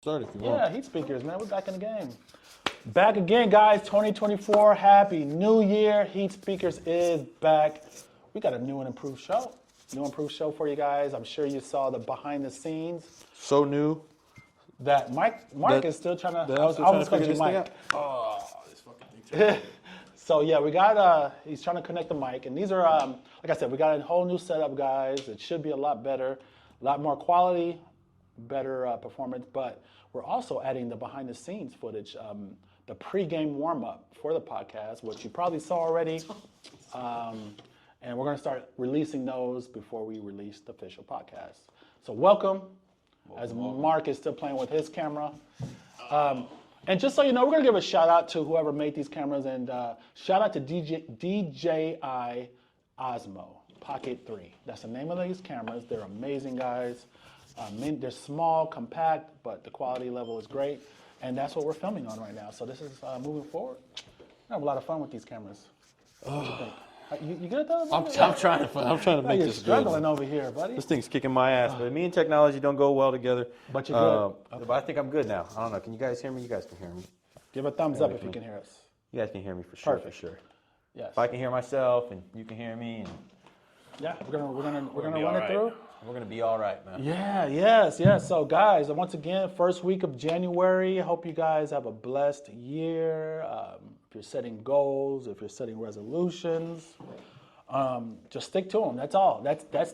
Start if you want. Yeah, heat speakers, man. We're back in the game. Back again, guys. 2024. Happy New Year. Heat speakers is back. We got a new and improved show. New improved show for you guys. I'm sure you saw the behind the scenes. So new. That Mark is still trying to. I'm still trying to figure this thing out. Oh, this fucking thing. So yeah, we got. He's trying to connect the mic, and these are like I said, we got a whole new setup, guys. It should be a lot better, a lot more quality, better performance. But we're also adding the behind the scenes footage, the pregame warm up for the podcast, which you probably saw already. And we're going to start releasing those before we release the official podcast. So welcome. As Mark is still playing with his camera. And just so you know, we're going to give a shout out to whoever made these cameras, and shout out to DJI Osmo Pocket 3. That's the name of these cameras. They're amazing, guys. They're small, compact, but the quality level is great. And that's what we're filming on right now. So this is moving forward. I have a lot of fun with these cameras. What do you think? You good though? I'm trying to make You're this struggling good. over here, buddy. This thing's kicking my ass, but me and technology don't go well together. But you're good. Okay. But I think I'm good now. I don't know. Can you guys hear me? You guys can hear me. Give a thumbs up if you can hear us. You guys can hear me for sure. Perfect. For sure. Yes. If I can hear myself and you can hear me, and Yeah, we're gonna be run all it through. right. We're gonna be all right, man. Yeah, yes. So guys, once again, first week of January. I hope you guys have a blessed year. If you're setting goals, if you're setting resolutions, just stick to them. That's all. That's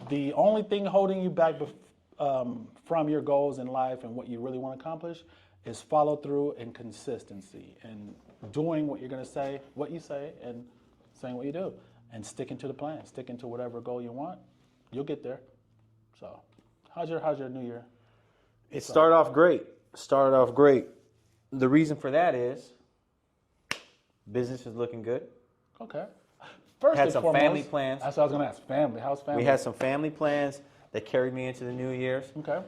the only thing holding you back from your goals in life and what you really want to accomplish is follow through and consistency and doing what you're gonna say, what you say, and saying what you do, and sticking to the plan, sticking to whatever goal you want. You'll get there. So, how's your New Year? It started off great. The reason for that is business is looking good. Okay. First Had and some foremost, family plans. That's what I was gonna ask. Family. How's family? We had some family plans that carried me into the New Year's. Okay.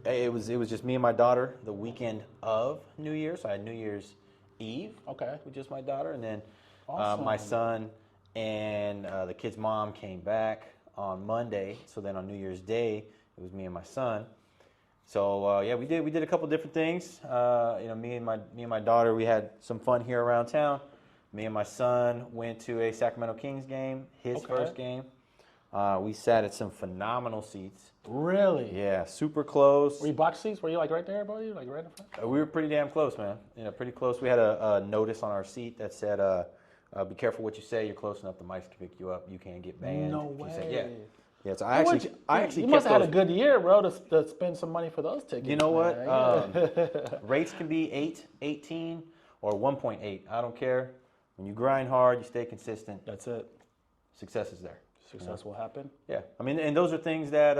It was just me and my daughter the weekend of New Year's. So I had New Year's Eve. Okay. With just my daughter, and then Awesome. my son and the kid's mom came back on Monday. So then on New Year's Day, it was me and my son. So yeah, we did a couple different things. Me and my daughter, we had some fun here around town. Me and my son went to a Sacramento Kings game, his first game. We sat at some phenomenal seats. Really? Yeah, super close. Were you box seats? Were you like right there, buddy? Like right in front? We were pretty damn close, man. Pretty close. We had a notice on our seat that said, "Be careful what you say. You're close enough. The mics can pick you up. You can't get banned." No way. Yeah. So I actually you kept must have had a those. good year, bro, to spend some money for those tickets. You know what? man. Rates can be 18, or 1.8. I don't care. When you grind hard, you stay consistent. That's it. Success is there. Success will happen. Yeah, I mean, and those are things that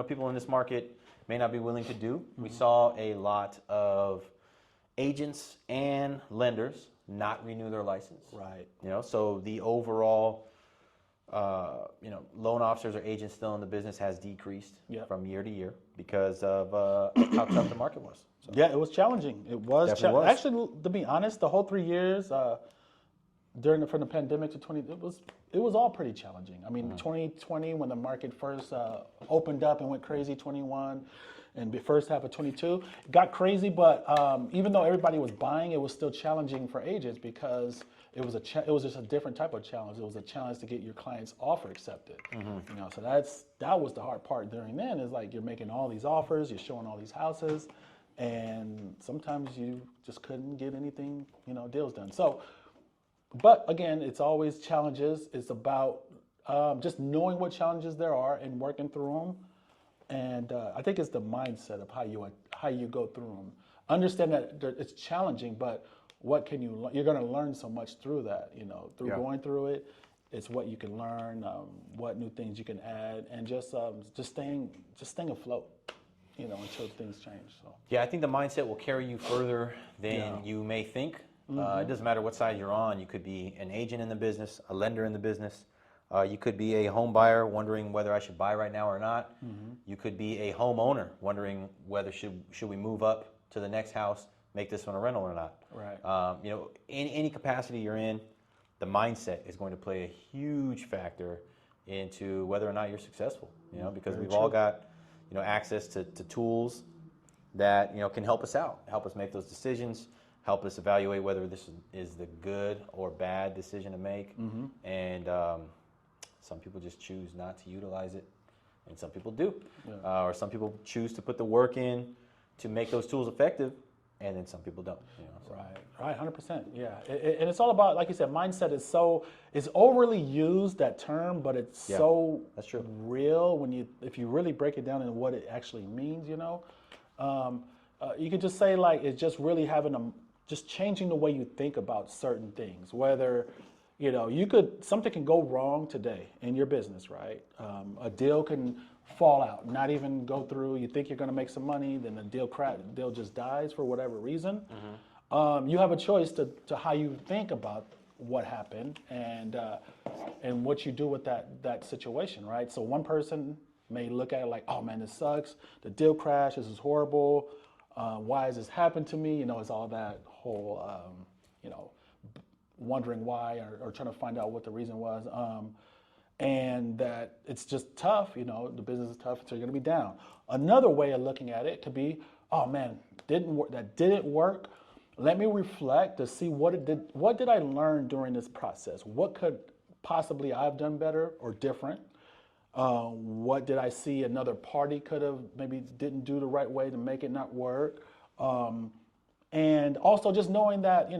people in this market may not be willing to do. We saw a lot of agents and lenders not renew their license. Right. So the overall, loan officers or agents still in the business has decreased from year to year because of how tough the market was. So. Yeah, it was challenging. It was Definitely was. Actually, to be honest, the whole 3 years from the pandemic to 20, it was all pretty challenging. I mean, 2020 when the market first opened up and went crazy, 21, and the first half of 22 it got crazy. But even though everybody was buying, it was still challenging for agents because it was just a different type of challenge. It was a challenge to get your client's offer accepted. So that was the hard part during then. Is like you're making all these offers, you're showing all these houses, and sometimes you just couldn't get anything, deals done. So. But again, it's always challenges. It's about just knowing what challenges there are and working through them. And I think it's the mindset of how you go through them. Understand that it's challenging, but what can you learn? You're going to learn so much through that. Through going through it, it's what you can learn, what new things you can add, and just staying afloat. Until things change. So. Yeah, I think the mindset will carry you further than you may think. It doesn't matter what side you're on. You could be an agent in the business, a lender in the business. You could be a home buyer wondering whether I should buy right now or not. You could be a homeowner wondering whether should we move up to the next house, make this one a rental or not. Right. In any capacity you're in, the mindset is going to play a huge factor into whether or not you're successful. Because we've all got access to tools that can help us out, help us make those decisions, help us evaluate whether this is the good or bad decision to make. And some people just choose not to utilize it, and some people do. Or some people choose to put the work in to make those tools effective, and then some people don't. So. Right, 100%. Yeah, and it's all about, like you said, mindset is overly used, that term, but it's so that's true. real if you really break it down and what it actually means. You could just say like it's just really just changing the way you think about certain things. Whether something can go wrong today in your business, right? A deal can fall out, not even go through. You think you're going to make some money, then the deal just dies for whatever reason. You have a choice to how you think about what happened and what you do with that situation, right? So one person may look at it like, oh man, this sucks. The deal crashed. This is horrible. Why has this happened to me? It's all that whole, wondering why or trying to find out what the reason was. And that it's just tough, the business is tough, so you're gonna be down. Another way of looking at it could be, oh man, that didn't work. Let me reflect to see what did I learn during this process? What could possibly I have done better or different? What did I see another party could have maybe didn't do the right way to make it not work? And also just knowing that,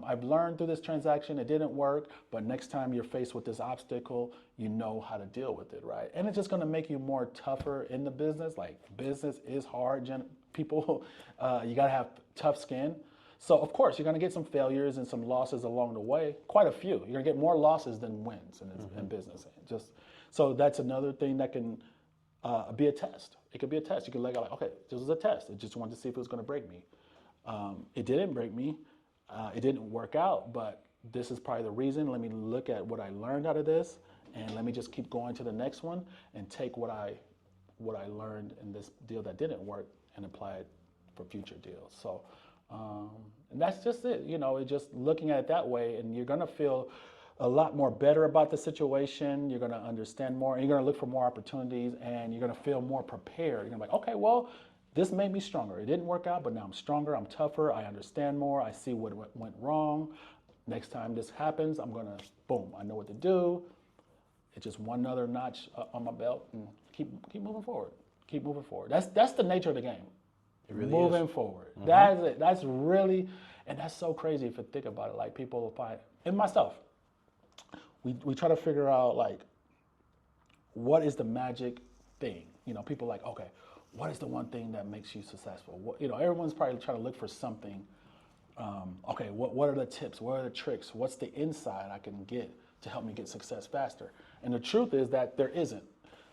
I've learned through this transaction, it didn't work, but next time you're faced with this obstacle, you know how to deal with it, right? And it's just gonna make you more tougher in the business. Like, business is hard, people, you gotta have tough skin. So of course, you're gonna get some failures and some losses along the way, quite a few. You're gonna get more losses than wins in business. So that's another thing that can be a test. It could be a test. You can look at like, okay, this was a test. I just wanted to see if it was gonna break me. It didn't break me. It didn't work out, but this is probably the reason. Let me look at what I learned out of this, and let me just keep going to the next one and take what I learned in this deal that didn't work and apply it for future deals. So, and that's just it. It's just looking at it that way, and you're gonna feel a lot more better about the situation. You're gonna understand more, and you're gonna look for more opportunities, and you're gonna feel more prepared. You're gonna be like, okay, well, this made me stronger. It didn't work out, but now I'm stronger, I'm tougher, I understand more, I see what went wrong. Next time this happens, I'm gonna, boom, I know what to do. It's just one other notch on my belt, and keep moving forward. Keep moving forward. That's the nature of the game. It really moving is. forward. That is it. That's really, and that's so crazy if you think about it. Like, people find, and myself, we try to figure out like, what is the magic thing? People like, okay, what is the one thing that makes you successful? Everyone's probably trying to look for something. Okay, what are the tips? What are the tricks? What's the insight I can get to help me get success faster? And the truth is that there isn't.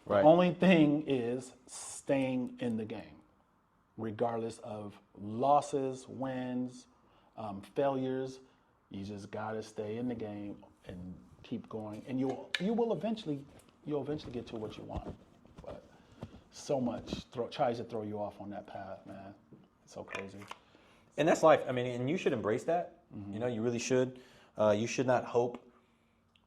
Right. The only thing is staying in the game, regardless of losses, wins, failures. You just gotta stay in the game and keep going, and you'll eventually get to what you want. But so much tries to throw you off on that path, man. It's so crazy. And that's life. I mean, and you should embrace that. You really should. You should not hope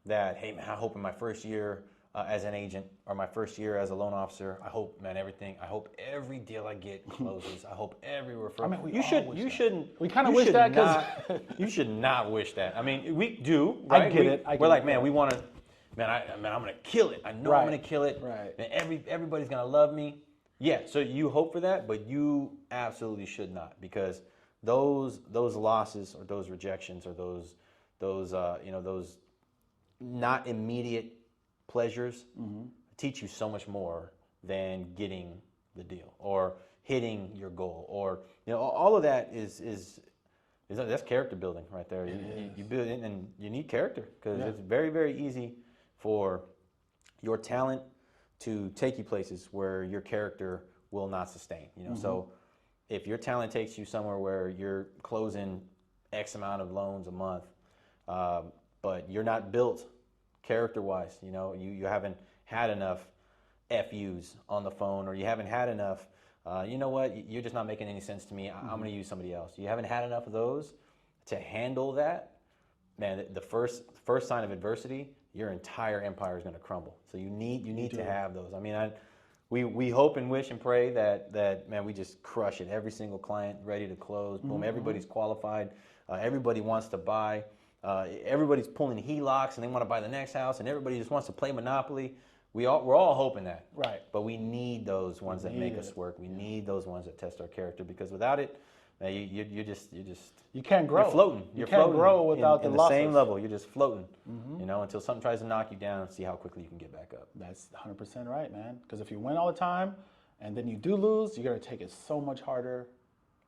that, hey man, I hope in my first year as an agent or my first year as a loan officer, I hope, man, I hope every deal I get closes. I hope every referral. I mean, you shouldn't. We kind of wish that because you should not wish that. I mean, we do, right? I get it. We're like, man, we want to. Man, I'm gonna kill it. I know I'm gonna kill it. Right. Man, everybody's gonna love me. Yeah. So you hope for that, but you absolutely should not, because those losses or those rejections or those not immediate pleasures teach you so much more than getting the deal or hitting your goal, or all of that is that's character building right there. You build it, and you need character, because it's very, very easy for your talent to take you places where your character will not sustain. So if your talent takes you somewhere where you're closing X amount of loans a month, but you're not built character-wise, you haven't had enough FUs on the phone, or you haven't had enough, you know what, you're just not making any sense to me, I'm going to use somebody else. You haven't had enough of those to handle that, man, the first sign of adversity, your entire empire is going to crumble. So you need to have those. I mean, we hope and wish and pray that man, we just crush it. Every single client ready to close. Boom, everybody's qualified. Everybody wants to buy. Everybody's pulling HELOCs and they want to buy the next house, and everybody just wants to play Monopoly. We're all hoping that. Right. But we need those ones that make us work. We need those ones that test our character, because without it, man, you just you can't grow. You're floating. You can't grow without in the the losses. same level. You're just floating. Until something tries to knock you down, and see how quickly you can get back up. That's 100% right, man. Because if you win all the time, and then you do lose, you're gonna take it so much harder,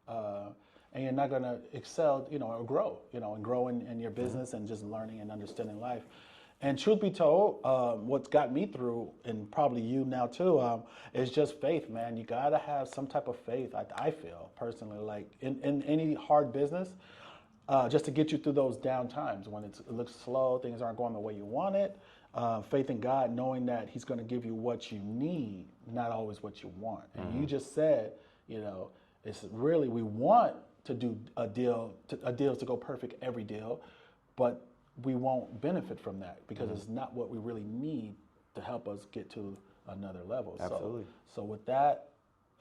and you're not gonna excel, or grow, and grow in your business and just learning and understanding life. And truth be told, what's got me through, and probably you now too, is just faith, man. You gotta have some type of faith. I feel personally, like in any hard business, just to get you through those down times when it looks slow, things aren't going the way you want it. Faith in God, knowing that He's going to give you what you need, not always what you want. And you just said, it's really, we want to do a deal to go perfect, every deal, but we won't benefit from that because it's not what we really need to help us get to another level. Absolutely. So with that,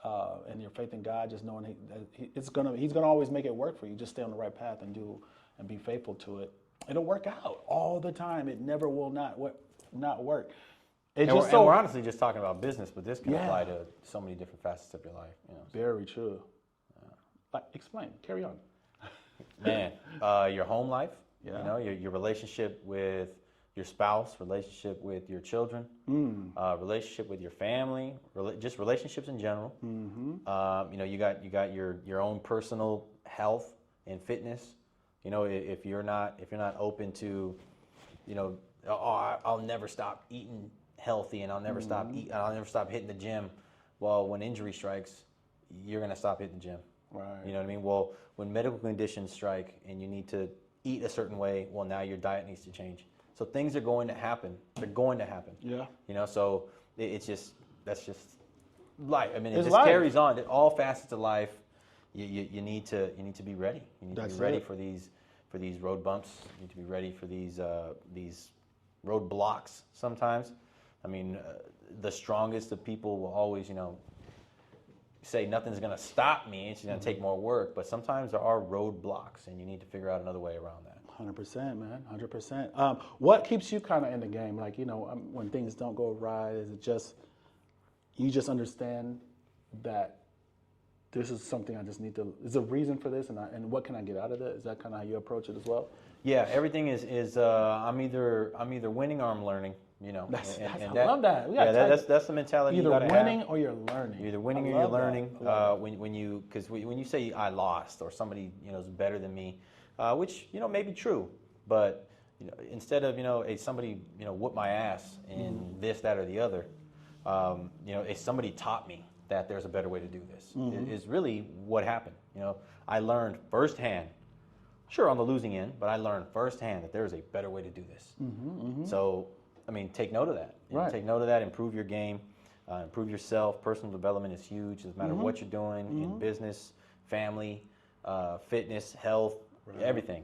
and your faith in God, just knowing He's gonna always make it work for you. Just stay on the right path and be faithful to it. It'll work out all the time. It never will not work. And we're honestly just talking about business, but this can apply to so many different facets of your life. Very true. Explain. Carry on. Man, your home life. Your relationship with your spouse, relationship with your children, relationship with your family, just relationships in general. You got your own personal health and fitness. If you're not open to, I'll never stop eating healthy, and I'll never stop eating, I'll never stop hitting the gym. Well, when injury strikes, you're gonna stop hitting the gym. Right. You know what I mean? Well, when medical conditions strike and you need to eat a certain way, well, now your diet needs to change. So things are going to happen. They're going to happen. Yeah. So that's just life. I mean, it It's just life. carries on. All facets of life. You need to be ready. You need to be ready for these road bumps. You need to be ready for these road blocks. Sometimes, I mean, the strongest of people will always, say nothing's going to stop me. It's going to take more work. But sometimes there are roadblocks, and you need to figure out another way around that. 100%, man. 100%. What keeps you kind of in the game? Like, when things don't go right, is it just you just understand that this is something I just need to? Is there a reason for this, and what can I get out of it? Is that kind of how you approach it as well? Yeah, everything is I'm either winning or I'm learning. I love that. That's the mentality. Either you gotta winning have. or you're learning. You're either winning or you're learning. When you say I lost or somebody is better than me, which may be true, but instead of somebody whooped my ass in this, that, or the other, somebody taught me that there's a better way to do this. Is really what happened. I learned firsthand. Sure, on the losing end, but I learned firsthand that there's a better way to do this. So, I mean, take note of that. Right. Take note of that. Improve your game. Improve yourself. Personal development is huge. Doesn't matter what you're doing in business, family, fitness, health, everything.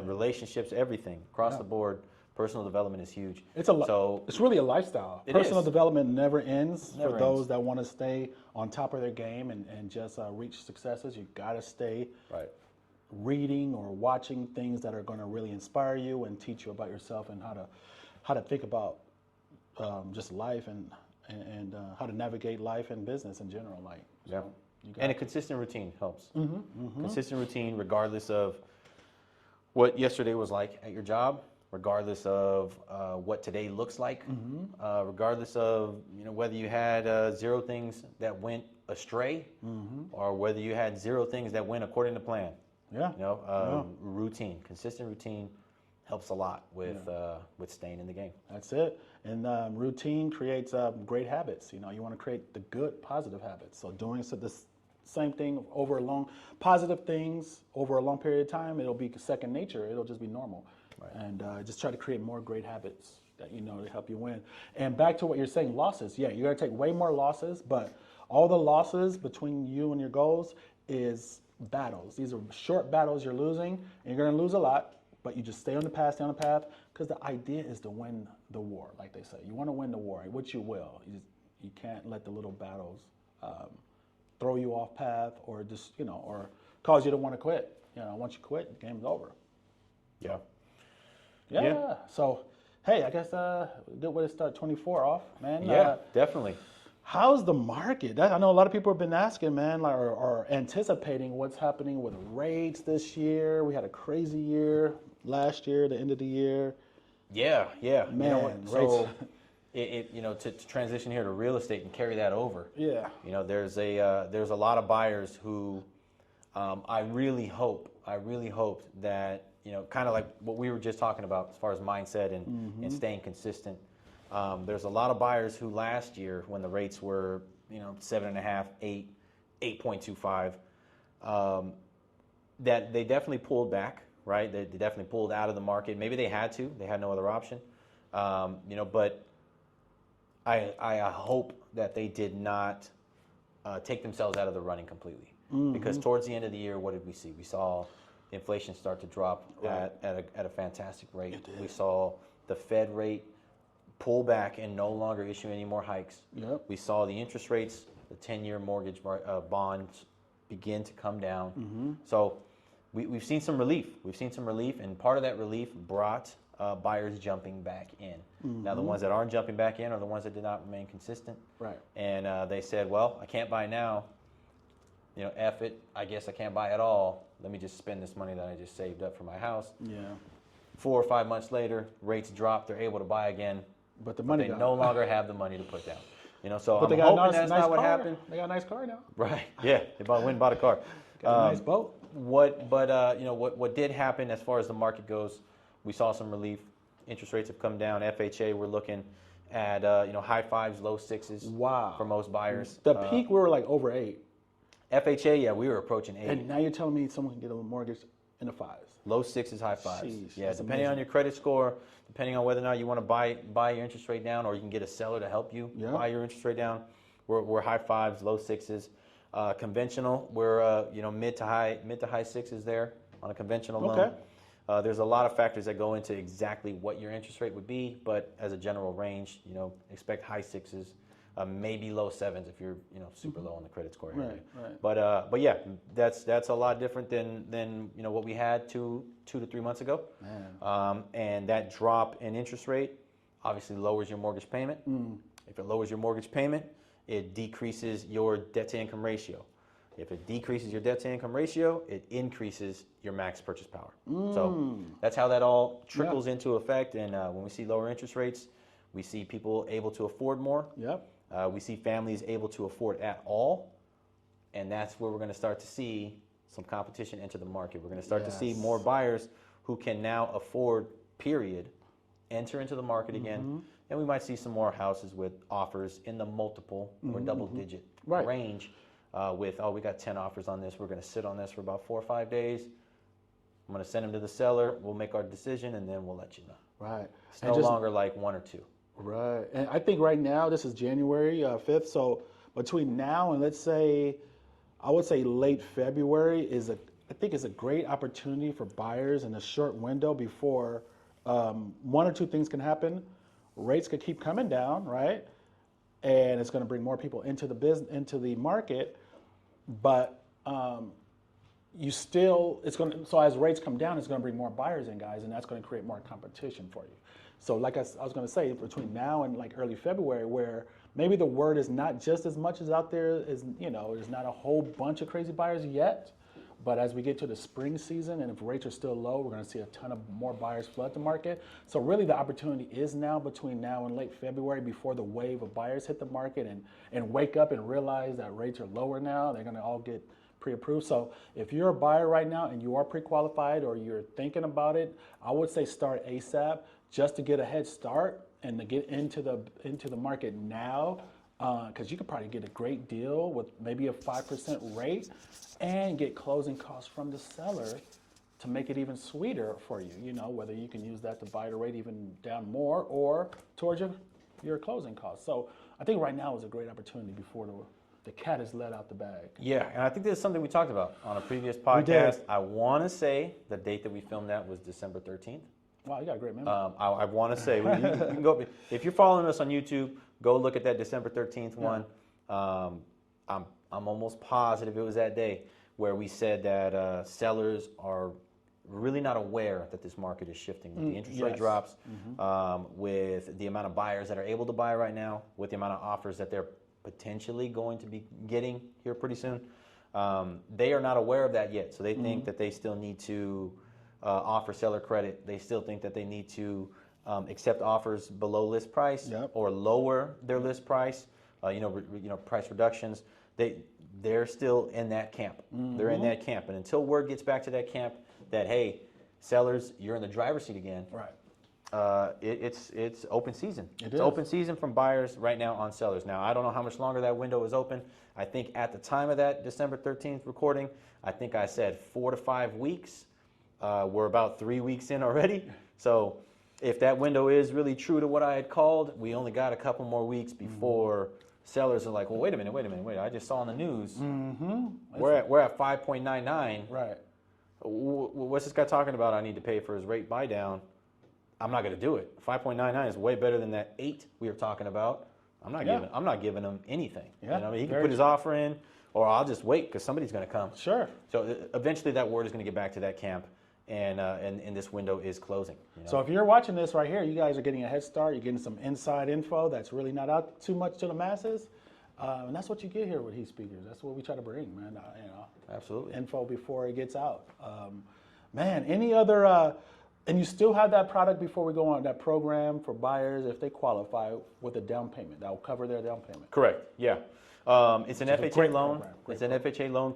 Relationships, everything across the board. Personal development is huge. It's really a lifestyle. Personal development never ends. For those that want to stay on top of their game and just reach successes, you got to stay reading or watching things that are going to really inspire you and teach you about yourself and how to think about just life and how to navigate life and business in general. And a consistent routine helps. Consistent routine, regardless of what yesterday was like at your job, regardless of what today looks like, regardless of whether you had 0 things that went astray, or whether you had 0 things that went according to plan. Routine, consistent routine helps a lot with staying in the game. That's it. And routine creates great habits. You want to create the good, positive habits. So doing the same thing positive things over a long period of time, it'll be second nature. It'll just be normal. And just try to create more great habits that to help you win. And back to what you're saying, losses. Yeah, you're going to take way more losses, but all the losses between you and your goals is battles. These are short battles you're losing, and you're going to lose a lot, but you just stay on the path, because the idea is to win the war, like they say. You want to win the war, which you will. You can't let the little battles throw you off path or just, or cause you to want to quit. Once you quit, the game's over. Yeah. Yeah. So, hey, I guess good way to start 24 off, man. Yeah, definitely. How's the market? I know a lot of people have been asking, man, or anticipating what's happening with rates this year. We had a crazy year last year, the end of the year. Yeah. Man, you know what? rates. So, to transition here to real estate and carry that over. Yeah. There's a lot of buyers who I really hoped that, kind of like what we were just talking about as far as mindset and staying consistent. There's a lot of buyers who last year, when the rates were, 7.5, 8, 8.25, that they definitely pulled back, right? They definitely pulled out of the market. Maybe they had to. They had no other option. But I hope that they did not take themselves out of the running completely. Because towards the end of the year, what did we see? We saw inflation start to drop at a fantastic rate. We saw the Fed rate pull back and no longer issue any more hikes. Yep. We saw the interest rates, the 10-year mortgage bonds begin to come down. So we've seen some relief. And part of that relief brought buyers jumping back in. Now, the ones that aren't jumping back in are the ones that did not remain consistent. Right. And they said, well, I can't buy now. F it. I guess I can't buy at all. Let me just spend this money that I just saved up for my house. Yeah. 4 or 5 months later, rates drop. They're able to buy again. But the money they no longer have the money to put down. So but I'm hoping that's not what happened. They got a nice car now. Right. Yeah. They went and bought a car. Got a nice boat. What did happen as far as the market goes? We saw some relief. Interest rates have come down. FHA, we're looking at high 5s, low 6s. Wow. For most buyers. The peak we were like over 8. FHA, yeah, we were approaching 8. And now you're telling me someone can get a mortgage in the 5s. Low 6s, high 5s. Jeez, yeah, that's depending amazing. on your credit score, depending on whether or not you want to buy your interest rate down, or you can get a seller to help you buy your interest rate down. We're high 5s, low 6s. Conventional, we're mid to high 6s there on a conventional loan. There's a lot of factors that go into exactly what your interest rate would be, but as a general range, expect high 6s. Maybe low 7s if you're super low on the credit score area. Right. But yeah, that's a lot different than what we had 2 to 3 months ago. Man. And that drop in interest rate obviously lowers your mortgage payment. If it lowers your mortgage payment, it decreases your debt to income ratio. If it decreases your debt to income ratio, it increases your max purchase power. So that's how that all trickles into effect. And when we see lower interest rates, we see people able to afford more. Yep. We see families able to afford at all, and that's where we're going to start to see some competition enter the market. We're going to start to see more buyers who can now afford, period, enter into the market again, and we might see some more houses with offers in the multiple or double-digit range with, we got 10 offers on this. We're going to sit on this for about 4 or 5 days. I'm going to send them to the seller. We'll make our decision, and then we'll let you know. Right. It's no longer like 1 or 2. Right. And I think right now, this is January 5th, so between now and I would say late February I think is a great opportunity for buyers in a short window before 1 or 2 things can happen. Rates could keep coming down, right? And it's going to bring more people into the market, but so as rates come down, it's going to bring more buyers in, guys, and that's going to create more competition for you. So like I was going to say, between now and like early February, where maybe the word is not just as much as out there, there's not a whole bunch of crazy buyers yet, but as we get to the spring season and if rates are still low, we're going to see a ton of more buyers flood the market. So really the opportunity is now between now and late February before the wave of buyers hit the market and wake up and realize that rates are lower now. They're going to all get pre-approved. So if you're a buyer right now and you are pre-qualified or you're thinking about it, I would say start ASAP just to get a head start and to get into the market now, because you could probably get a great deal with maybe a 5% rate and get closing costs from the seller to make it even sweeter for you. Whether you can use that to buy the rate even down more or towards your closing costs. So I think right now is a great opportunity before the cat is let out the bag. Yeah, and I think this is something we talked about on a previous podcast. I want to say the date that we filmed that was December 13th. Wow, you got a great memory. I want to say, you can go, if you're following us on YouTube, go look at that December 13th one. I'm almost positive it was that day where we said that sellers are really not aware that this market is shifting with the interest rate drops, with the amount of buyers that are able to buy right now, with the amount of offers that they're potentially going to be getting here pretty soon. They are not aware of that yet, so they think that they still need to offer seller credit. They still think that they need to accept offers below list price or lower their list price. Price reductions. They're still in that camp. They're in that camp, and until word gets back to that camp that hey, sellers, you're in the driver's seat again. Right. It's open season. It's open season from buyers right now on sellers. Now I don't know how much longer that window is open. I think at the time of that December 13th recording, I think I said 4 to 5 weeks. We're about 3 weeks in already. So if that window is really true to what I had called, we only got a couple more weeks before sellers are like, well, wait a minute. I just saw on the news. We're at 5.99. Right. What's this guy talking about? I need to pay for his rate buy down. I'm not going to do it. 5.99 is way better than that 8 we were talking about. I'm not giving him anything. Yeah. He can put his offer in, or I'll just wait because somebody's going to come. Sure. So eventually that word is going to get back to that camp, and this window is closing. So if you're watching this right here, you guys are getting a head start. You're getting some inside info that's really not out too much to the masses, and that's what you get here with Heat Speakers. That's what we try to bring, man. Absolutely. Info before it gets out. Any other? And you still have that product before we go on, that program for buyers if they qualify with a down payment. That will cover their down payment. Correct, yeah. It's an FHA loan. It's an FHA loan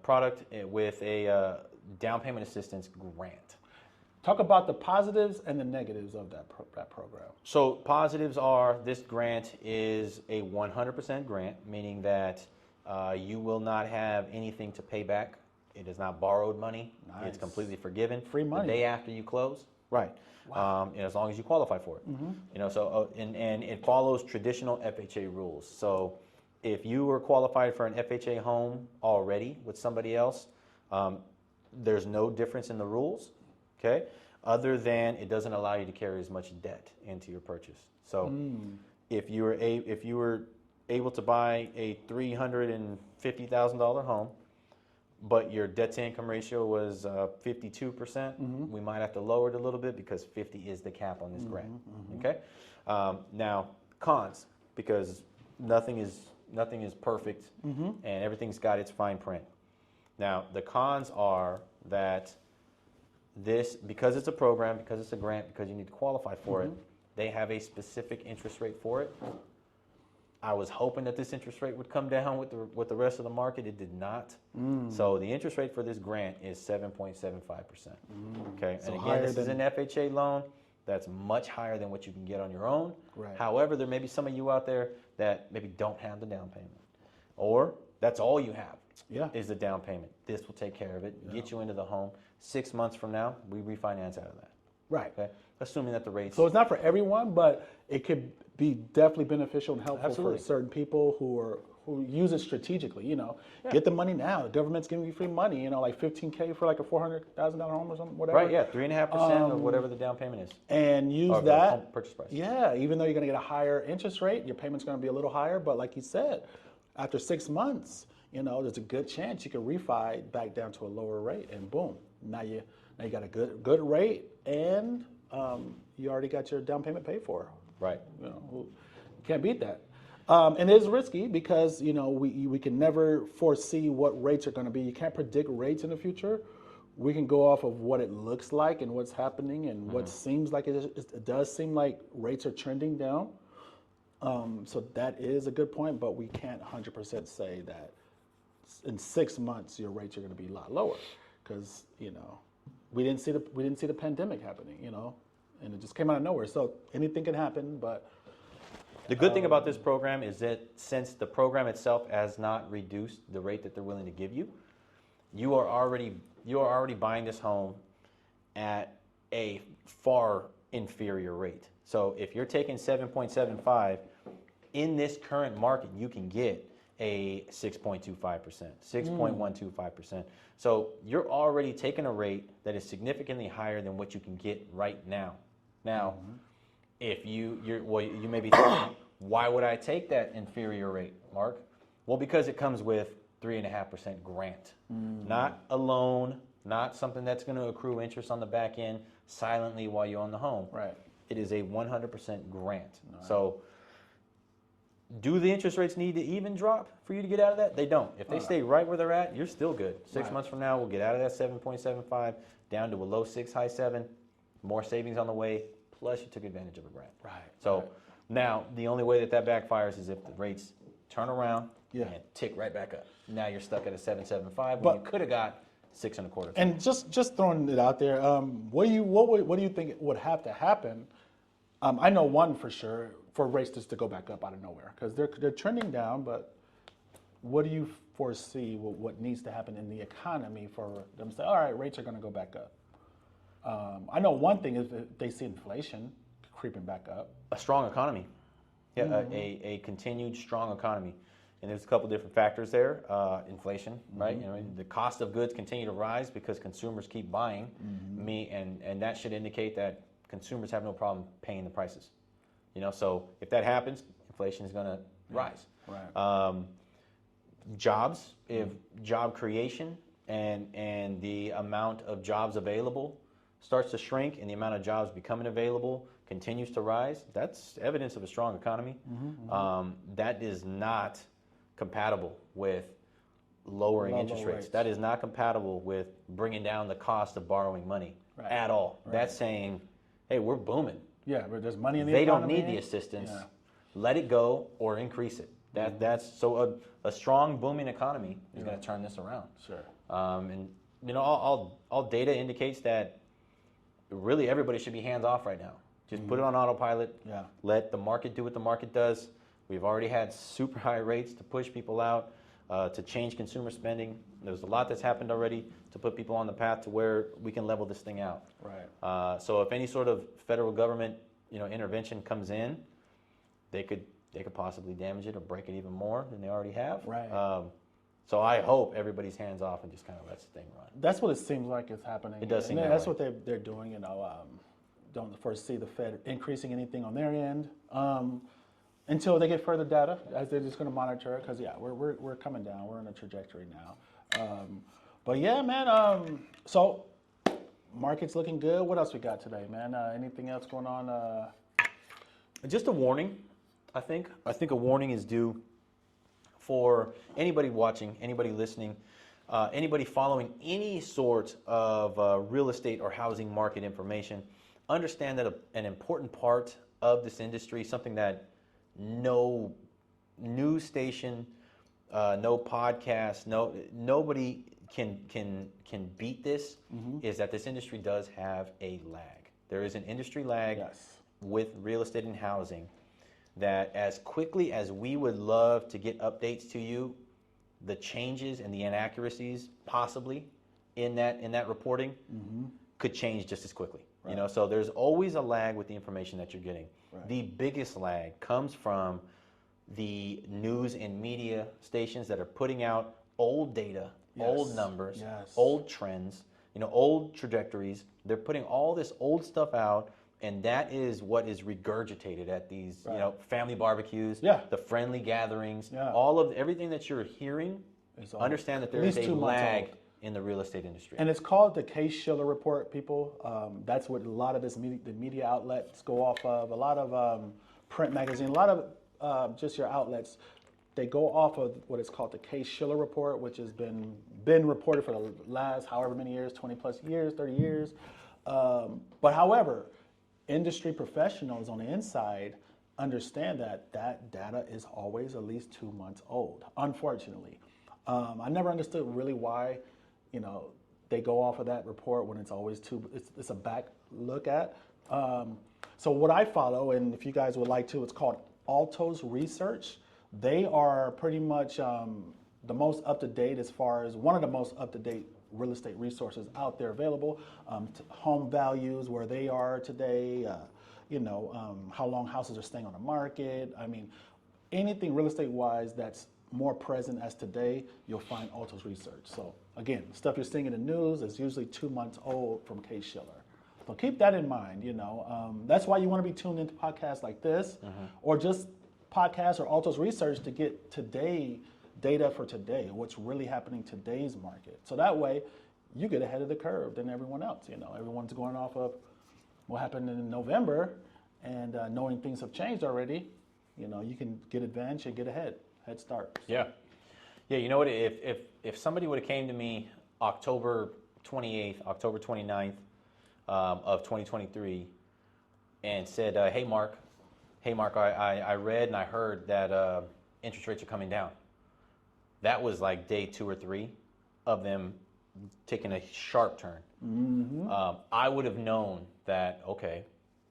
product with a down payment assistance grant. Talk about the positives and the negatives of that program. So positives are this grant is a 100% grant, meaning that you will not have anything to pay back. It is not borrowed money. Nice. It's completely forgiven. Free money. The day after you close. Right. Wow. As long as you qualify for it. And it follows traditional FHA rules. So if you were qualified for an FHA home already with somebody else, there's no difference in the rules, okay? Other than it doesn't allow you to carry as much debt into your purchase. So if you were able to buy a $350,000 home, but your debt to income ratio was 52%, we might have to lower it a little bit because 50 is the cap on this grant. Okay. Now cons, because nothing is perfect, and everything's got its fine print. Now the cons are that because it's a program, because it's a grant, because you need to qualify for it, they have a specific interest rate for it. I was hoping that this interest rate would come down with the rest of the market. It did not. So the interest rate for this grant is 7.75%. Okay, So and again, this is an FHA loan. That's much higher than what you can get on your own. Right. However, there may be some of you out there that maybe don't have the down payment, or that's all you have is the down payment. This will take care of it, get you into the home. 6 months from now, we refinance out of that. Right. Okay, assuming that the rates. So it's not for everyone, but it could be definitely beneficial and helpful for certain people who use it strategically. Get the money now. The government's giving you free money. Like $15K for like a $400,000 home or something, whatever. Right. Yeah, 3.5% of whatever the down payment is. And use or that home purchase price. Yeah, even though you're going to get a higher interest rate, your payment's going to be a little higher. But like you said, after 6 months, there's a good chance you can refi back down to a lower rate, and boom, now you got a good rate, and you already got your down payment paid for. Right. Can't beat that. And it is risky because we can never foresee what rates are going to be. You can't predict rates in the future. We can go off of what it looks like and what's happening and what seems like it does seem like rates are trending down. So that is a good point, but we can't 100% say that in 6 months your rates are going to be a lot lower because we didn't see the pandemic happening, and it just came out of nowhere. So anything can happen, but the good thing about this program is that since the program itself has not reduced the rate that they're willing to give you, you are already buying this home at a far inferior rate. So if you're taking 7.75 in this current market, you can get a 6.25%, 6.125%. So you're already taking a rate that is significantly higher than what you can get right now. Now, if you may be thinking, why would I take that inferior rate, Mark? Well, because it comes with 3.5% grant, not a loan, not something that's going to accrue interest on the back end silently while you own the home. Right. It is a 100% grant. Right. So do the interest rates need to even drop for you to get out of that? They don't. If they stay right where they're at, you're still good. 6 months from now, we'll get out of that 7.75 down to a low 6, high 7, more savings on the way, plus you took advantage of a grant. Right. So now the only way that backfires is if the rates turn around and tick right back up. Now you're stuck at a 7.75 when you could have got 6.25. And just throwing it out there, what do you think would have to happen? I know one for sure, for rates just to go back up out of nowhere, because they're trending down. But what do you foresee what needs to happen in the economy for them to say, all right, rates are going to go back up? I know one thing is that they see inflation creeping back up. A strong economy, a continued strong economy. And there's a couple different factors there. Inflation, right? You know, the cost of goods continue to rise because consumers keep buying. And that should indicate that consumers have no problem paying the prices. You know, so if that happens, inflation is going to rise. Right. Jobs, if job creation and the amount of jobs available starts to shrink and the amount of jobs becoming available continues to rise, that's evidence of a strong economy. That is not compatible with lowering interest rates. That is not compatible with bringing down the cost of borrowing money at all. That's saying, hey, we're booming. Yeah, but there's money in the economy. They economy. don't need the assistance. Let it go or increase it. That's so a strong booming economy is going to turn this around. Sure. And you know, all data indicates that really everybody should be hands off right now. Just put it on autopilot. Let the market do what the market does. We've already had super high rates to push people out, to change consumer spending. There's a lot that's happened already to put people on the path to where we can level this thing out. Right. So if any sort of federal government, intervention comes in, they could possibly damage it or break it even more than they already have. Right. So I hope everybody's hands off and just kind of lets the thing run. That's what it seems like is happening. It does seem that's way. what they're doing. Don't foresee the Fed increasing anything on their end until they get further data, as they're just going to monitor it. Because we're coming down. We're on a trajectory now. But yeah, man. So market's looking good. What else we got today, man? Anything else going on? Just a warning. I think a warning is due for anybody watching, anybody listening, anybody following any sort of real estate or housing market information. Understand that an important part of this industry, something that no news station, no podcast, nobody can beat this, is that this industry does have a lag. There is an industry lag with real estate and housing, that as quickly as we would love to get updates to you, the changes and the inaccuracies possibly in that reporting could change just as quickly. Right. So there's always a lag with the information that you're getting. Right. The biggest lag comes from the news and media stations that are putting out old data, old numbers, old trends, old trajectories. They're putting all this old stuff out. And that is what is regurgitated at these, family barbecues, the friendly gatherings, everything that you're hearing. Understand that there is a lag in the real estate industry. And it's called the Case-Shiller report, people. That's what a lot of the media outlets go off of. A lot of print magazines, a lot of just your outlets, they go off of what is called the Case-Shiller report, which has been reported for the last however many years, 20 plus years, 30 years. But however, industry professionals on the inside understand that data is always at least 2 months old, unfortunately. I never understood really why, they go off of that report when it's always it's a back look at. So what I follow, and if you guys would like to, it's called Altos Research. They are pretty much the most up-to-date as far as one of the most up-to-date real estate resources out there available, home values, where they are today, how long houses are staying on the market. I mean, anything real estate wise that's more present as today, you'll find Alto's research. So again, stuff you're seeing in the news is usually 2 months old from Case Schiller. So keep that in mind. That's why you want to be tuned into podcasts like this, or just podcasts or Alto's research to get data for today, what's really happening today's market. So that way, you get ahead of the curve than everyone else. Everyone's going off of what happened in November, and knowing things have changed already. You can get advantage and get head start. Yeah. You know what? If somebody would have came to me October 28th, October 29th of 2023 and said, hey, Mark, I read and I heard that interest rates are coming down. That was like day 2 or 3 of them taking a sharp turn. I would have known that, okay,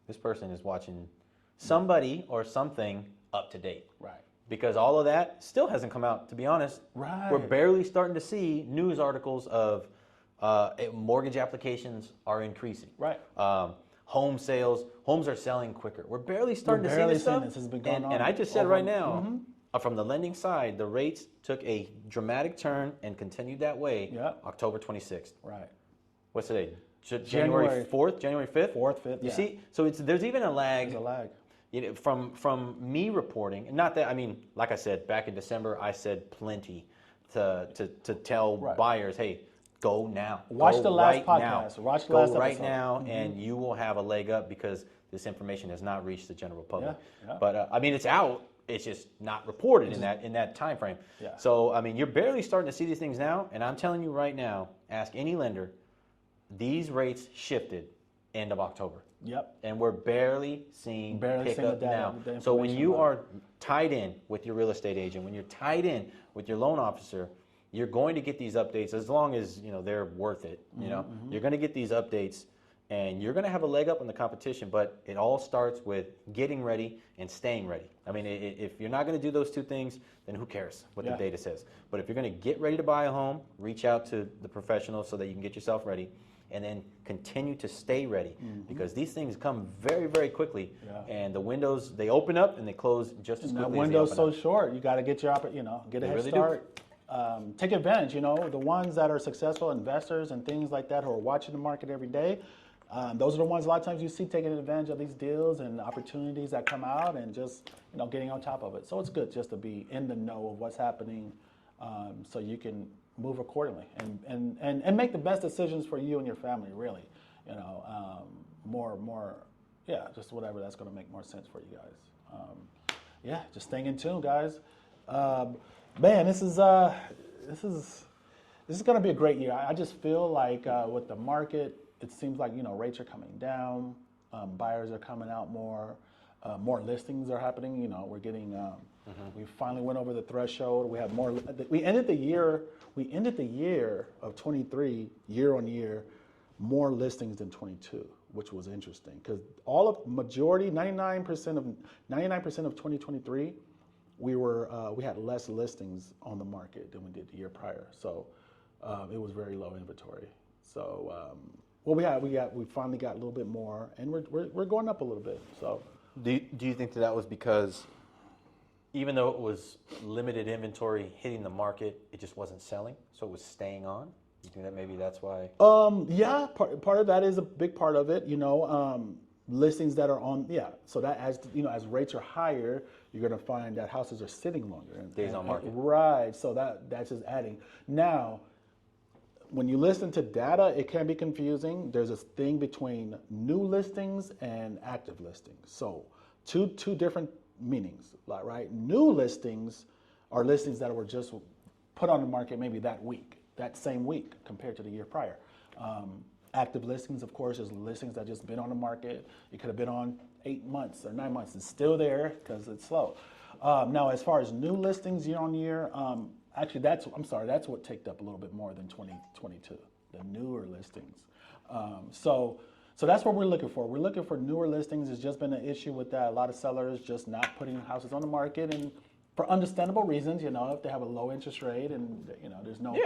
this person is watching somebody or something up to date. Right. Because all of that still hasn't come out, to be honest. Right. We're barely starting to see news articles of mortgage applications are increasing. Right. Home sales, homes are selling quicker. We're barely starting to see this stuff. This has been going on. And I just said right now, from the lending side, the rates took a dramatic turn and continued that way October 26th. Right. What's today? January 4th, January 5th? 4th, 5th, You see? So there's even a lag. There's a lag. From me reporting, and not that, like I said, back in December, I said plenty to tell buyers, hey, go now. Watch the last podcast. Watch the last episode. Go right now, and you will have a leg up because this information has not reached the general public. But it's out. It's just not reported in that time frame. Yeah. So you're barely starting to see these things now, and I'm telling you right now, ask any lender, these rates shifted end of October. Yep. And we're barely seeing pickup now. So when you are tied in with your real estate agent, when you're tied in with your loan officer, you're going to get these updates as long as they're worth it. You're going to get these updates, and you're going to have a leg up on the competition. But it all starts with getting ready and staying ready. If you're not going to do those two things, then who cares what the data says? But if you're going to get ready to buy a home, reach out to the professionals so that you can get yourself ready. And then continue to stay ready because these things come very, very quickly. And the windows, they open up and they close just as quickly. And that window's so short. You got to get get a head start. Take advantage. The ones that are successful investors and things like that who are watching the market every day. Those are the ones a lot of times you see taking advantage of these deals and opportunities that come out and just getting on top of it. So it's good just to be in the know of what's happening, so you can move accordingly and make the best decisions for you and your family, really. Just whatever that's going to make more sense for you guys. Just staying in tune, guys. Man, this is going to be a great year. I just feel like with the market, it seems like rates are coming down, buyers are coming out more listings are happening. We're getting we finally went over the threshold. We have more. We ended the year of 23 year on year more listings than 22, which was interesting because majority 99% of 2023 we had less listings on the market than we did the year prior. So it was very low inventory. So we finally got a little bit more, and we're going up a little bit. So do you think that was because even though it was limited inventory hitting the market, it just wasn't selling, so it was staying on? You think that maybe that's why? Part of that is a big part of it. Listings that are on, so that as rates are higher, you're going to find that houses are sitting longer. Days on market. Right, so that's just adding. Now, when you listen to data, it can be confusing. There's this thing between new listings and active listings. So two different meanings, right? New listings are listings that were just put on the market maybe that same week compared to the year prior. Active listings, of course, is listings that just been on the market. It could have been on 8 months or 9 months. It's still there because it's slow. Now, as far as new listings year on year, actually, that's what ticked up a little bit more than 2022, the newer listings. So that's what we're looking for. We're looking for newer listings. There's just been an issue with that. A lot of sellers just not putting houses on the market, and for understandable reasons, if they have a low interest rate and there's no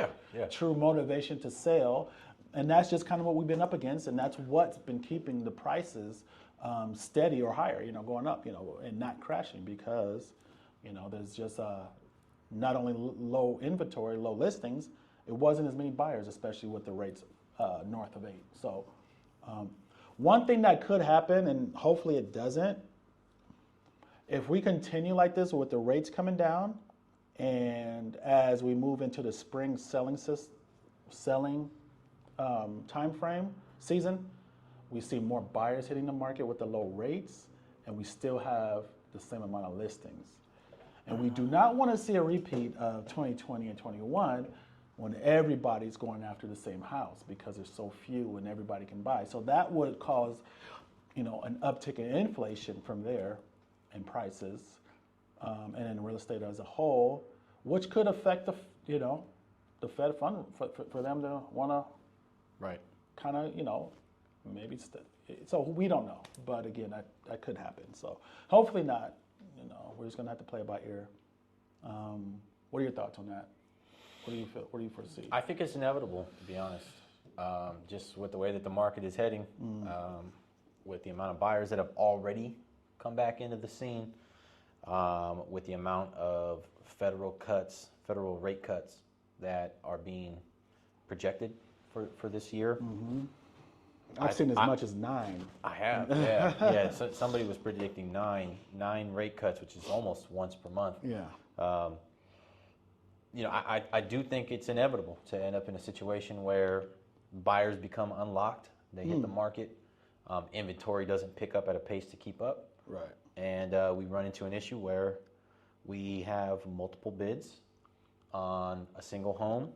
true motivation to sell. And that's just kind of what we've been up against, and that's what's been keeping the prices steady or higher, going up, and not crashing because, there's just not only low inventory, low listings, it wasn't as many buyers, especially with the rates north of 8. So one thing that could happen, and hopefully it doesn't, if we continue like this with the rates coming down, and as we move into the spring selling time frame season, we see more buyers hitting the market with the low rates, and we still have the same amount of listings. And we do not want to see a repeat of 2020 and 21 when everybody's going after the same house because there's so few and everybody can buy. So that would cause, an uptick in inflation from there in prices, and in real estate as a whole, which could affect the Fed fund for them to want to Right. kind of, maybe so we don't know, but again, that could happen. So hopefully not. We're just gonna have to play it by ear. What are your thoughts on that? What do you feel? What do you foresee? I think it's inevitable, to be honest. Just with the way that the market is heading, with the amount of buyers that have already come back into the scene, with the amount of federal rate cuts that are being projected for this year. I've seen as much as 9. I have, yeah. So somebody was predicting nine rate cuts, which is almost once per month. Yeah. I do think it's inevitable to end up in a situation where buyers become unlocked. They hit the market. Inventory doesn't pick up at a pace to keep up. Right. And we run into an issue where we have multiple bids on a single home,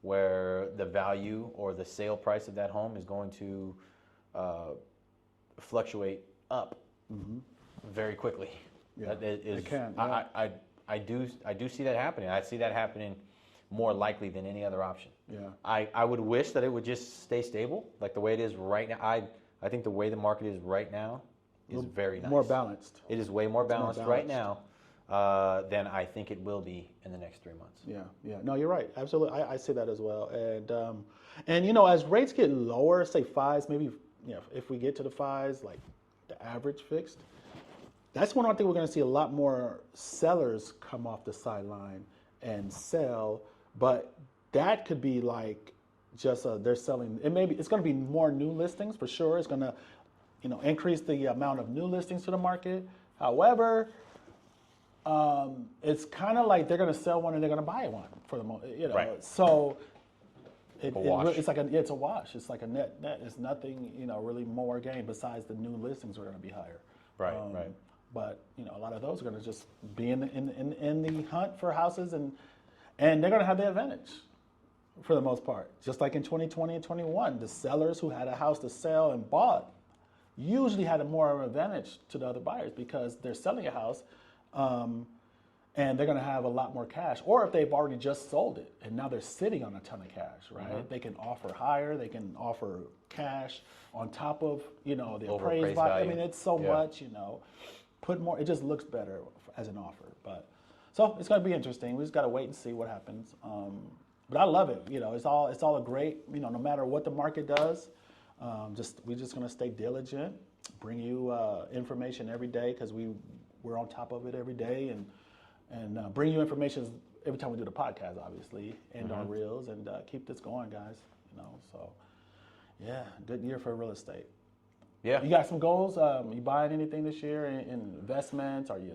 where the value or the sale price of that home is going to fluctuate up very quickly. Yeah, it can. Yeah. I do see that happening. I see that happening more likely than any other option. Yeah. I would wish that it would just stay stable, like the way it is right now. I think the way the market is right now is very nice. More balanced. It is way more balanced right now than I think it will be in the next 3 months. Yeah. No, you're right. Absolutely. I see that as well. And as rates get lower, say 5s, maybe if we get to the 5s, like the average fixed, that's when I think we're going to see a lot more sellers come off the sideline and sell. But that could be like just they're selling. It's going to be more new listings for sure. It's going to increase the amount of new listings to the market. However, it's kind of like they're going to sell one and they're going to buy one for the most, Right. So It's like it's a wash. It's like a net. It's nothing, really more gain besides the new listings are going to be higher. Right. But a lot of those are going to just be in the hunt for houses, and they're going to have the advantage for the most part. Just like in 2020 and 21, the sellers who had a house to sell and bought usually had a more of an advantage to the other buyers because they're selling a house, and they're going to have a lot more cash. Or if they've already just sold it and now they're sitting on a ton of cash, right? They can offer higher. They can offer cash on top of the appraised value. I mean, it's so much. Put more. It just looks better as an offer. But so it's going to be interesting. We just got to wait and see what happens. But I love it. It's all a great. No matter what the market does, we're just going to stay diligent, bring you information every day because we're on top of it every day, and bring you information every time we do the podcast, obviously, and our reels, and keep this going, guys. So yeah, good year for real estate. Yeah. You got some goals? You buying anything this year in investments? Are you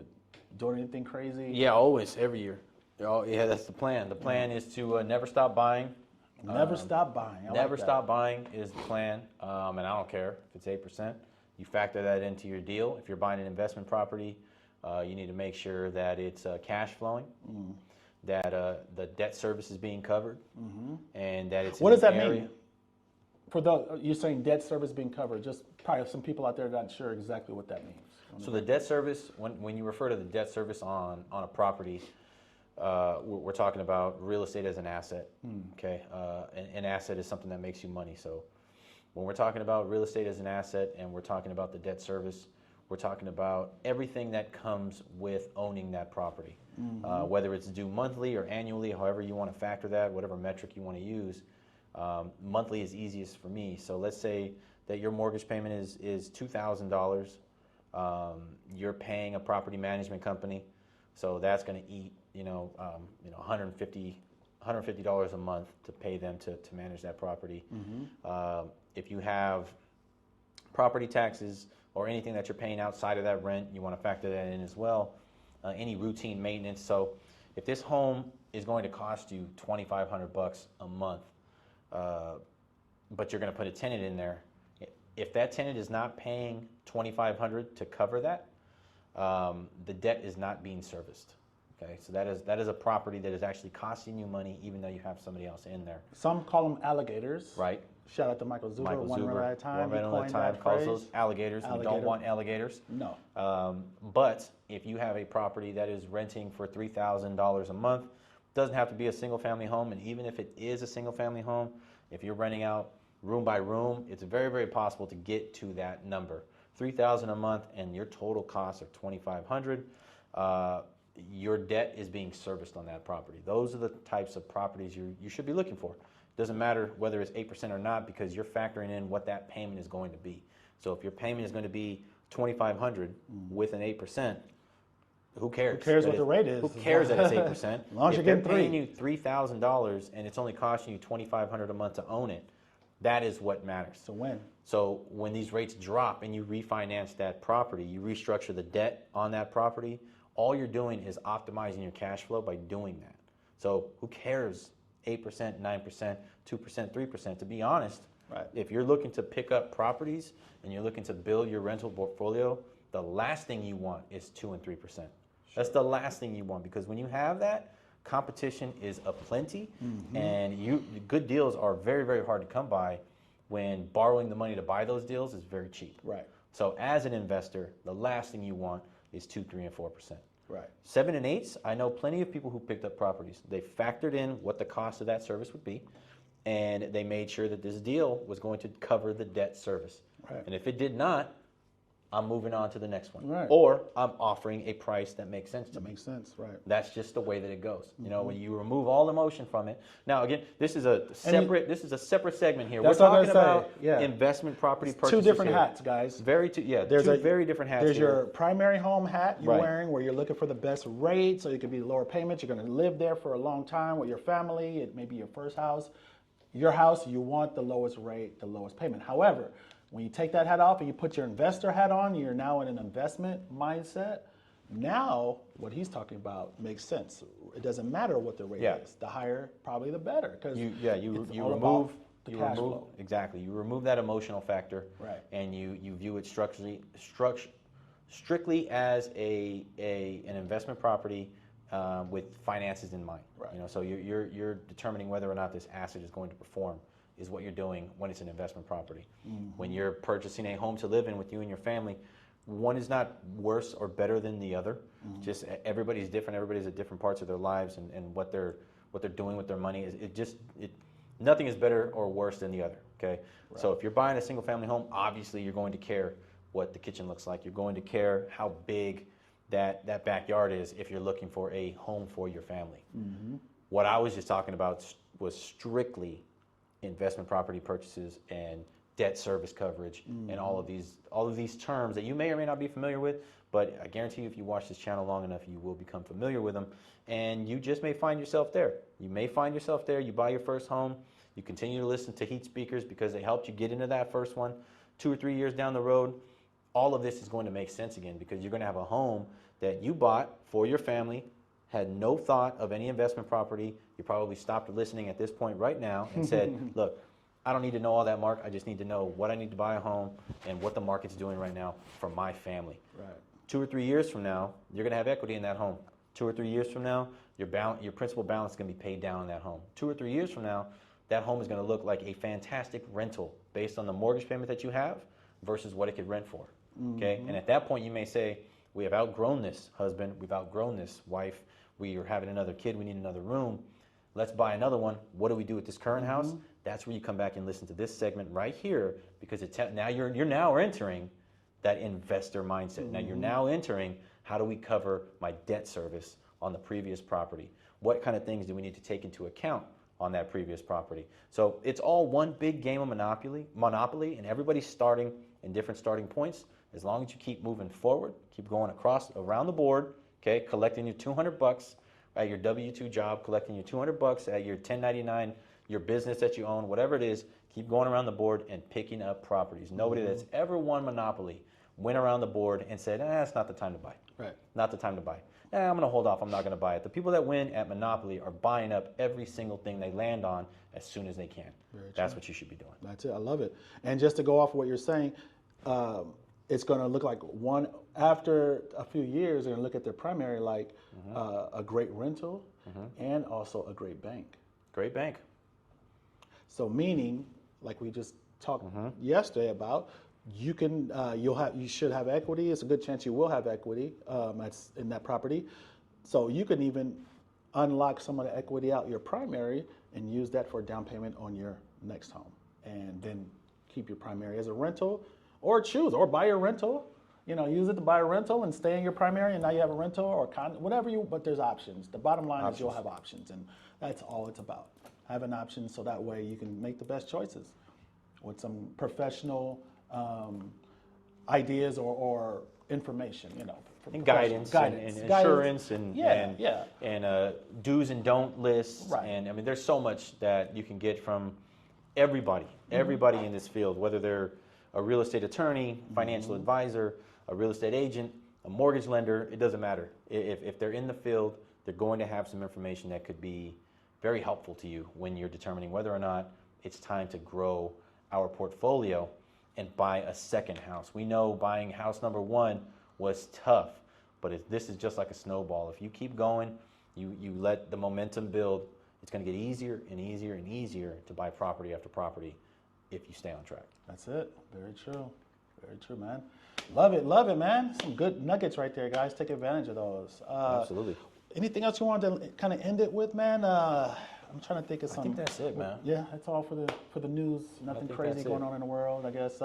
doing anything crazy? Yeah, always, every year. Yeah, that's the plan. The plan is to never stop buying. Never stop buying. Never stop buying is the plan, and I don't care if it's 8%. You factor that into your deal. If you're buying an investment property, you need to make sure that it's cash flowing, that the debt service is being covered, and that it's. What does that mean? You're saying debt service being covered. Just probably some people out there not sure exactly what that means. So the debt service, when you refer to the debt service on a property, we're talking about real estate as an asset. Okay, an asset is something that makes you money. So when we're talking about real estate as an asset and we're talking about the debt service, we're talking about everything that comes with owning that property, whether it's due monthly or annually, however you want to factor that, whatever metric you want to use. Monthly is easiest for me. So let's say that your mortgage payment is $2,000. You're paying a property management company, so that's going to eat $150 a month to pay them to manage that property. If you have property taxes or anything that you're paying outside of that rent, you want to factor that in as well. Any routine maintenance. So if this home is going to cost you $2,500 a month, but you're going to put a tenant in there, if that tenant is not paying $2,500 to cover that, the debt is not being serviced. Okay, so that is a property that is actually costing you money, even though you have somebody else in there. Some call them alligators. Right. Shout out to Michael Zuber, one rent at a time. One rent at a time calls those alligators. We don't want alligators. No. But if you have a property that is renting for $3,000 a month, doesn't have to be a single family home, and even if it is a single family home, if you're renting out room by room, it's very, very possible to get to that number. $3,000 a month and your total costs are $2,500. Your debt is being serviced on that property. Those are the types of properties you should be looking for. Doesn't matter whether it's 8% or not, because you're factoring in what that payment is going to be. So if your payment is going to be $2,500 with an 8%, who cares? Who cares what the rate is? Who cares that it's 8%? As long as you're getting paying you $3,000 and it's only costing you $2,500 a month to own it, that is what matters. It's a win. So when these rates drop and you refinance that property, you restructure the debt on that property, all you're doing is optimizing your cash flow by doing that. So who cares 8%, 9%, 2%, 3%? To be honest, right. If you're looking to pick up properties and you're looking to build your rental portfolio, the last thing you want is 2 and 3%. Sure. That's the last thing you want, because when you have that, competition is aplenty, and good deals are very, very hard to come by when borrowing the money to buy those deals is very cheap. Right. So as an investor, the last thing you want is 2, 3, and 4%. Right. 7 and 8s, I know plenty of people who picked up properties. They factored in what the cost of that service would be, and they made sure that this deal was going to cover the debt service. Right. And if it did not, I'm moving on to the next one. Right. Or I'm offering a price that makes sense to me. That makes sense, right. That's just the way that it goes. You know, when you remove all emotion from it. Now, again, this is a separate segment here. We're talking about investment property purchases. Two different here. hats, guys. Two very different hats. There's here. your primary home hat you're Right. wearing, where you're looking for the best rate, so you can be lower payments. You're going to live there for a long time with your family. It may be your first house. Your house, you want the lowest rate, the lowest payment. However, when you take that hat off and you put your investor hat on, you're now in an investment mindset. Now, what he's talking about makes sense. It doesn't matter what the rate is. The higher, probably the better. You remove the cash flow. Exactly. You remove that emotional factor, right. And you view it strictly as an investment property with finances in mind. Right. You know, so you're determining whether or not this asset is going to perform. Is what you're doing when it's an investment property. When you're purchasing a home to live in with you and your family, one is not worse or better than the other. Just everybody's different. Everybody's at different parts of their lives and what they're doing with their money. Nothing is better or worse than the other. Okay. Right. So if you're buying a single family home, obviously you're going to care what the kitchen looks like. You're going to care how big that backyard is if you're looking for a home for your family. What I was just talking about was strictly investment property purchases and debt service coverage and all of these terms that you may or may not be familiar with, but I guarantee you if you watch this channel long enough, you will become familiar with them, and you just may find yourself there. You may find yourself there. You buy your first home, you continue to listen to heat speakers because they helped you get into that first one. 2 or 3 years down the road, all of this is going to make sense again, because you're going to have a home that you bought for your family, had no thought of any investment property. You probably stopped listening at this point right now and said, look, I don't need to know all that, Mark. I just need to know what I need to buy a home and what the market's doing right now for my family. Right. 2 or 3 years from now, you're going to have equity in that home. 2 or 3 years from now, your principal balance is going to be paid down in that home. 2 or 3 years from now, that home is going to look like a fantastic rental based on the mortgage payment that you have versus what it could rent for. Okay? And at that point, you may say, we have outgrown this husband. We've outgrown this wife. We are having another kid. We need another room. Let's buy another one. What do we do with this current house? That's where you come back and listen to this segment right here, because now you're now entering that investor mindset. Now you're now entering, how do we cover my debt service on the previous property? What kind of things do we need to take into account on that previous property? So it's all one big game of monopoly, and everybody's starting in different starting points. As long as you keep moving forward, keep going around the board, okay, collecting your $200, at your W-2 job, collecting your $200 at your 1099, your business that you own, whatever it is, keep going around the board and picking up properties. Nobody that's ever won Monopoly went around the board and said, it's not the time to buy. Right. Not the time to buy. I'm going to hold off. I'm not going to buy it. The people that win at Monopoly are buying up every single thing they land on as soon as they can. That's what you should be doing. That's it. I love it. And just to go off of what you're saying, it's going to look like after a few years, they're going to look at their primary like a great rental and also a great bank. Great bank. So meaning, like we just talked yesterday about, you should have equity. It's a good chance you will have equity in that property. So you can even unlock some of the equity out your primary and use that for a down payment on your next home, and then keep your primary as a rental, or buy a rental. Use it to buy a rental and stay in your primary, and now you have a rental or whatever but there's options. The bottom line is you'll have options, and that's all it's about. Having options so that way you can make the best choices with some professional ideas or information, and guidance and insurance and do's and don't lists. Right. And there's so much that you can get from everybody in this field, whether they're a real estate attorney, financial advisor, a real estate agent, a mortgage lender. It doesn't matter. If they're in the field, they're going to have some information that could be very helpful to you when you're determining whether or not it's time to grow our portfolio and buy a second house. We know buying house number one was tough, but this is just like a snowball. If you keep going, you let the momentum build, it's going to get easier and easier and easier to buy property after property if you stay on track. That's it. Very true. Very true, man. Love it, man. Some good nuggets right there, guys. Take advantage of those. Absolutely. Anything else you wanted to kind of end it with, man? I'm trying to think of something. I think that's it, man. Yeah, that's all for the news. Nothing crazy going on in the world, I guess.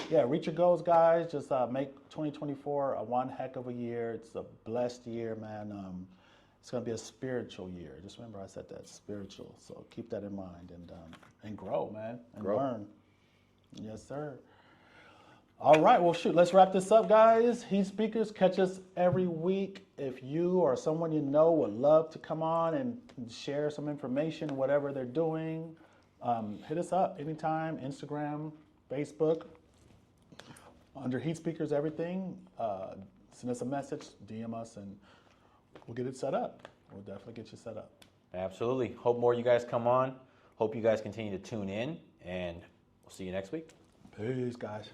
Reach your goals, guys. Just make 2024 one heck of a year. It's a blessed year, man. It's going to be a spiritual year. Just remember I said that, spiritual. So keep that in mind and grow, man, and learn. Yes, sir. All right, well, shoot, let's wrap this up, guys. Heat Speakers, catch us every week. If you or someone you know would love to come on and share some information, whatever they're doing, hit us up anytime, Instagram, Facebook, under Heat Speakers, everything. Send us a message, DM us, and we'll get it set up. We'll definitely get you set up. Absolutely. Hope more of you guys come on. Hope you guys continue to tune in, and we'll see you next week. Peace, guys.